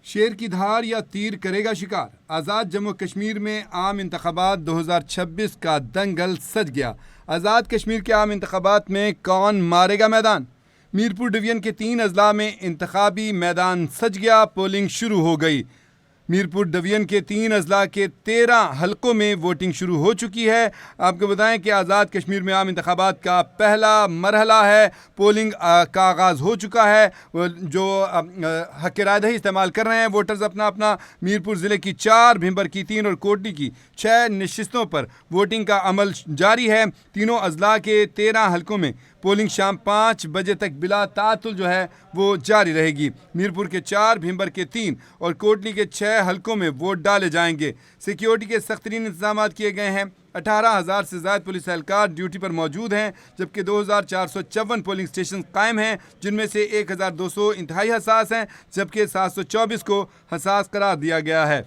शेर की धार या तीर करेगा शिकार। आज़ाद जम्मू कश्मीर में आम इंतखाबात 2026 का दंगल सज गया। आज़ाद कश्मीर के आम इंतखाबात में कौन मारेगा मैदान। मीरपुर डिवीजन के 3 अजला में इंतखाबी मैदान सज गया। पोलिंग शुरू हो गई। मीरपुर डिवीजन के 3 अजला के 13 हलकों में वोटिंग शुरू हो चुकी है। आपको बताएं कि आज़ाद कश्मीर में आम इंतखाबात का पहला मरहला है। पोलिंग का आगाज़ हो चुका है। जो हक़ राय दही इस्तेमाल कर रहे हैं वोटर्स अपना अपना मीरपुर ज़िले की 4, भिंबर की 3 और कोटली की 6 नशिस्तों पर वोटिंग का अमल जारी है। तीनों अजला के 13 हलकों में पोलिंग शाम 5 बजे तक बिला तातुल जो है वो जारी रहेगी। मीरपुर के 4, भिंबर के 3 और कोटली के 6 हलकों में वोट डाले जाएंगे। सिक्योरिटी के सख्त तरीन इंतजाम किए गए हैं। 18,000 से ज़्यादा पुलिस एहलकार ड्यूटी पर मौजूद हैं, जबकि 2,454 पोलिंग स्टेशन कायम हैं, जिनमें से 1,200 इंतहाई हसास हैं, जबकि 724 को हसास करार दिया गया है।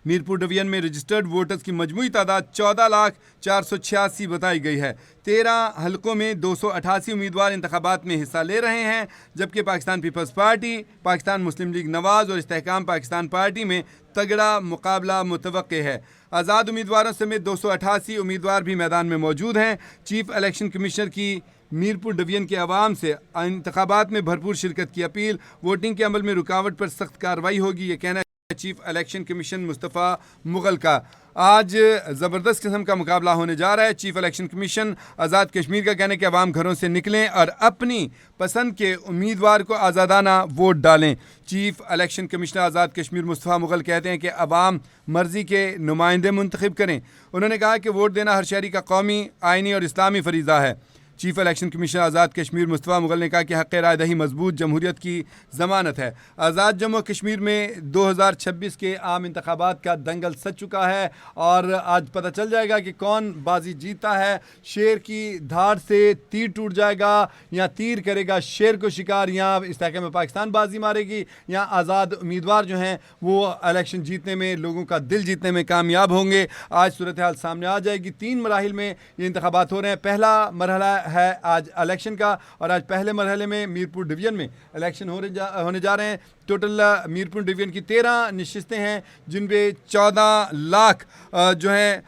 मीरपुर डिवीजन में रजिस्टर्ड वोटर्स की मजमूई तादाद 14,486 बताई गई है। 13 हलकों में 288 उम्मीदवार इंतखाबात में हिस्सा ले रहे हैं, जबकि पाकिस्तान पीपल्स पार्टी, पाकिस्तान मुस्लिम लीग नवाज और इस्तेहकाम पाकिस्तान पार्टी में तगड़ा मुकाबला मुतवक्के है। आज़ाद उम्मीदवारों समेत 288 उम्मीदवार भी मैदान में मौजूद हैं। चीफ इलेक्शन कमिश्नर की मीरपुर डिवीजन के अवाम से इंतखाबात में भरपूर शिरकत की अपील। वोटिंग के अमल में रुकावट पर सख्त कार्रवाई होगी, ये कहना chief election commission Mustafa Mughal का। आज ज़बरदस्त किस्म का मुकाबला होने जा रहा है। Chief election commission Azad Kashmir का कहना है कि अवाम घरों से निकलें और अपनी पसंद के उम्मीदवार को आज़ादाना वोट डालें। Chief election commissioner Azad Kashmir Mustafa Mughal कहते हैं कि अवाम मर्ज़ी के नुमाइंदे मुंतखब करें। उन्होंने कहा कि वोट देना हर शहरी का कौमी, आइनी और इस्लामी फरीज़ा है। Chief election commissioner Azad Kashmir Mustafa Mughal ने कहा कि हक़ राय दही मजबूत जमहूरियत की ज़मानत है। आज़ाद जम्मू कश्मीर में 2026 के आम इंतखाबात का दंगल सज चुका है और आज पता चल जाएगा कि कौन बाजी जीता है। शेर की धार से तीर टूट जाएगा या तीर करेगा शेर को शिकार, या इस्तेहकाम में पाकिस्तान बाजी मारेगी, या आज़ाद उम्मीदवार जो हैं वो इलेक्शन जीतने में, लोगों का दिल जीतने में कामयाब होंगे। आज सूरत हाल सामने आ जाएगी। 3 मराहिल में ये इंतखाबात हो रहे हैं। पहला मरहला है आज इलेक्शन का और आज पहले मरहले में मीरपुर डिवीजन में इलेक्शन होने जा रहे हैं। टोटल मीरपुर डिवीजन की 13 नशिस्तें हैं, जिनमें 14 लाख जो हैं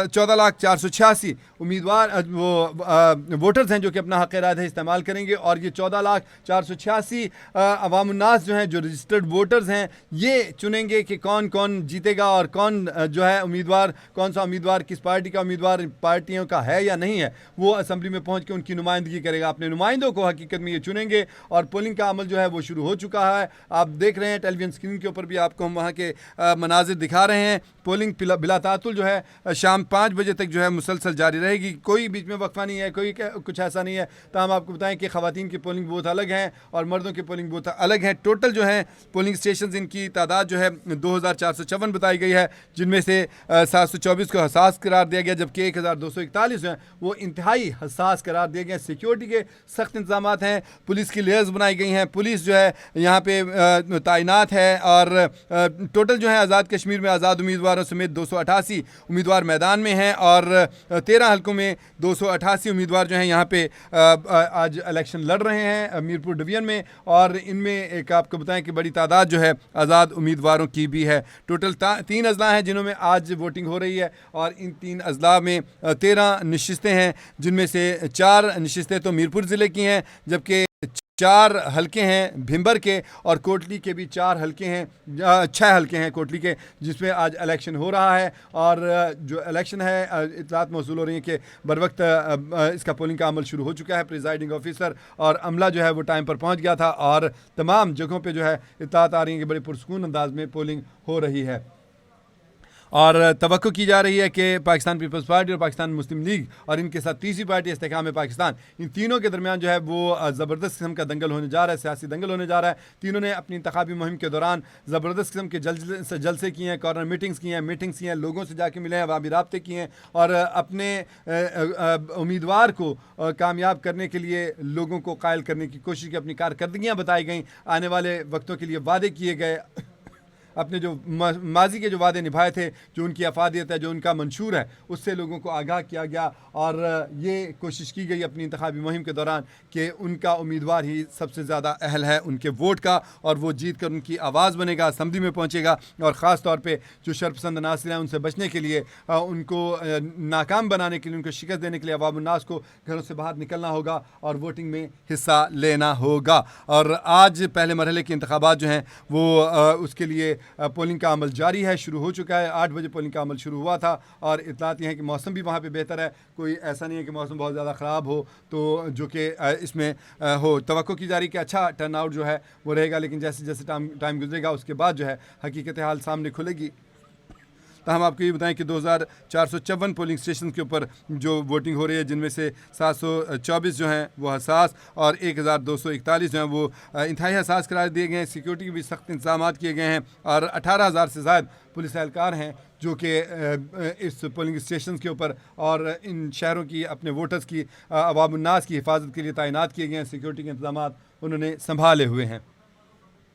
14,486 उम्मीदवार वोटर्स हैं जो कि अपना हक़ राय इस्तेमाल करेंगे। और ये 14,486 अवामुन्नास जो हैं, जो रजिस्टर्ड वोटर्स हैं, ये चुनेंगे कि कौन कौन जीतेगा और कौन जो है उम्मीदवार, कौन सा उम्मीदवार किस पार्टी का उम्मीदवार पार्टियों का है या नहीं है, वो असम्बली में पहुँच के उनकी नुमाइंदगी करेगा। अपने नुमाइंदों को हकीकत में ये चुनेंगे और पोलिंग का अमल जो है वो शुरू हो चुका है। आप देख रहे हैं टेलीविजन स्क्रीन के ऊपर भी आपको हम वहाँ के मनाजिर दिखा रहे हैं। पोलिंग बिला तातुल जो है शाम 5 बजे तक जो है मुसलसल जारी रहेगी। कोई बीच में वक्फा नहीं है, कोई कुछ ऐसा नहीं है। तो हम आपको बताएं कि ख़वातीन की पोलिंग बूथ अलग हैं और मर्दों की पोलिंग बूथ अलग हैं। टोटल जो है पोलिंग स्टेशन इनकी तादाद जो है 2,454 बताई गई है, जिनमें से 724 को हसास करार दिया गया, जबकि 1,241 जो है वो इंतहाई हसास करार दिए गए। सिक्योरिटी के सख्त इंतजाम हैं। पुलिस की लेयर्स बनाई गई हैं। पुलिस जो है यहाँ पे तैनात है और टोटल जो है आज़ाद कश्मीर में आज़ाद उम्मीदवारों समेत 288 उम्मीदवार मैदान में हैं और 13 हलकों में 288 उम्मीदवार जो हैं यहाँ पे आज इलेक्शन लड़ रहे हैं मीरपुर डिवीजन में। और इनमें एक आपको बताएं कि बड़ी तादाद जो है आज़ाद उम्मीदवारों की भी है। टोटल 3 अजला हैं जिनमें आज वोटिंग हो रही है और इन 3 अजला में 13 नशिस्तें हैं, जिनमें से 4 नशिस्तें तो मीरपुर ज़िले की हैं, जबकि 4 हलके हैं भिंबर के और कोटली के भी 4 हलके हैं, 6 हलके हैं कोटली के, जिसमें आज इलेक्शन हो रहा है। और जो इलेक्शन है इतलात मौसूल हो रही है कि बर वक्त इसका पोलिंग का अमल शुरू हो चुका है। प्रिजाइडिंग ऑफिसर और अमला जो है वो टाइम पर पहुंच गया था और तमाम जगहों पे जो है इतलात आ रही है कि बड़े पुरसकून अंदाज में पोलिंग हो रही है। और तवक्को की जा रही है कि पाकिस्तान पीपल्स पार्टी और पाकिस्तान मुस्लिम लीग और इनके साथ तीसरी पार्टी इस्तेहकाम पाकिस्तान, इन तीनों के दरमियान जो है वो ज़बरदस्त किस्म का दंगल होने जा रहा है, सियासी दंगल होने जा रहा है। तीनों ने अपनी इंतखाबी मुहिम के दौरान ज़बरदस्त किस्म के जलसे किए हैं, कॉर्नर मीटिंग्स की हैं, लोगों से जाके मिले हैं, अवामी राब्ते किए हैं और अपने उम्मीदवार को कामयाब करने के लिए लोगों को कायल करने की कोशिश की। अपनी कारकर्दगियाँ बताई गई, आने वाले वक्तों के लिए वादे किए गए। अपने जो माजी के जो वादे निभाए थे, जो उनकी अफादियत है, जो उनका मंशूर है, उससे लोगों को आगाह किया गया और ये कोशिश की गई अपनी इंतखाबी मुहिम के दौरान कि उनका उम्मीदवार ही सबसे ज़्यादा अहल है उनके वोट का और वो जीत कर उनकी आवाज़ बनेगा, असम्बली में पहुँचेगा। और ख़ास तौर पर जो शरपसंद नासिर हैं उनसे बचने के लिए, उनको नाकाम बनाने के लिए, उनको शिकस्त देने के लिए अवाम उन्नास को घरों से बाहर निकलना होगा और वोटिंग में हिस्सा लेना होगा। और आज पहले मरहले के इंतखाबात जो हैं वो उसके लिए पोलिंग का अमल जारी है, शुरू हो चुका है। 8 बजे पोलिंग का अमल शुरू हुआ था और इत्तलात ये है कि मौसम भी वहाँ पे बेहतर है, कोई ऐसा नहीं है कि मौसम बहुत ज़्यादा ख़राब हो, तो जो कि इसमें हो तवक्को की जा रही कि अच्छा टर्न आउट जो है वो रहेगा। लेकिन जैसे जैसे टाइम गुजरेगा उसके बाद जो है हकीकत हाल सामने खुलेगी। तो हम आपको ये बताएं कि 2454 पोलिंग स्टेशन के ऊपर जो वोटिंग हो रही है, जिनमें से 724 जो हैं वो हसास और 1241 जो हैं वो इंतहाई हसास करार दिए गए हैं। सिक्योरिटी के भी सख्त इंतजाम किए गए हैं और 18,000 से ज़्यादा पुलिस एहलकार हैं जो कि इस पोलिंग स्टेशन के ऊपर और इन शहरों की अपने वोटर्स की अवाम उन्नास की हिफाजत के लिए तैनात किए गए हैं। सिक्योरिटी के इंतजाम उन्होंने संभाले हुए हैं।